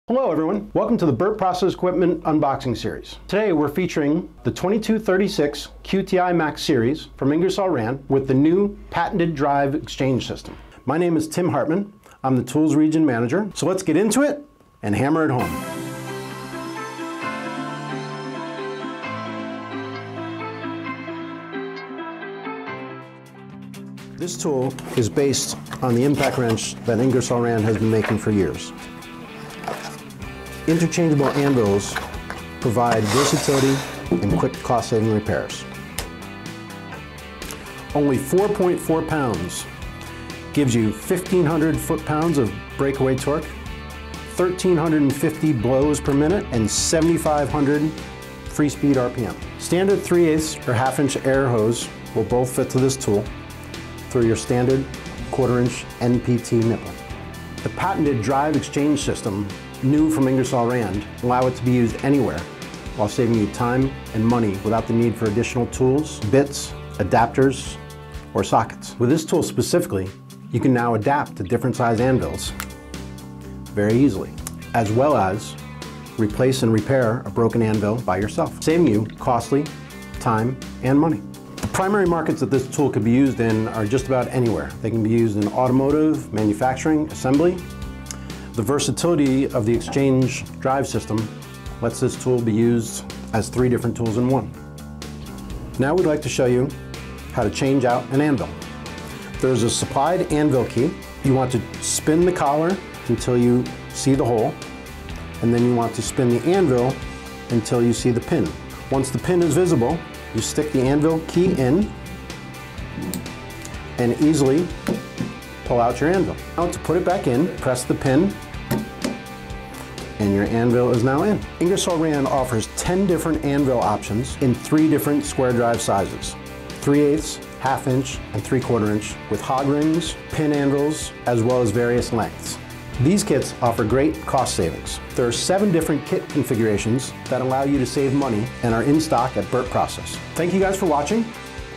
Hello everyone, welcome to the Burt Process Equipment unboxing series. Today we're featuring the 2236 QTI Max series from Ingersoll Rand with the new patented Drive Xchange System. My name is Tim Hartmann, I'm the Tools Region Manager, so let's get into it and hammer it home. This tool is based on the impact wrench that Ingersoll Rand has been making for years. Interchangeable anvils provide versatility and quick cost-saving repairs. Only 4.4 pounds gives you 1,500 foot-pounds of breakaway torque, 1,350 blows per minute, and 7,500 free speed RPM. Standard 3/8 or half-inch air hose will both fit to this tool through your standard 1/4-inch NPT nipple. The patented Drive Xchange System, new from Ingersoll Rand, allow it to be used anywhere while saving you time and money without the need for additional tools, bits, adapters, or sockets. With this tool specifically, you can now adapt to different size anvils very easily, as well as replace and repair a broken anvil by yourself, saving you costly time and money. The primary markets that this tool could be used in are just about anywhere. They can be used in automotive, manufacturing, assembly. The versatility of the Xchange Drive System lets this tool be used as 3 different tools in one. Now we'd like to show you how to change out an anvil. There's a supplied anvil key. You want to spin the collar until you see the hole, and then you want to spin the anvil until you see the pin. Once the pin is visible, you stick the anvil key in and easily pull out your anvil. Now to put it back in, press the pin, and your anvil is now in. Ingersoll Rand offers 10 different anvil options in 3 different square drive sizes: 3/8, half-inch, and 3/4-inch, with hog rings, pin anvils, as well as various lengths. These kits offer great cost savings. There are 7 different kit configurations that allow you to save money and are in stock at Burt Process. Thank you guys for watching.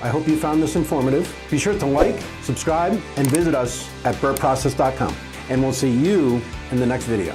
I hope you found this informative. Be sure to like, subscribe, and visit us at burtprocess.com. And we'll see you in the next video.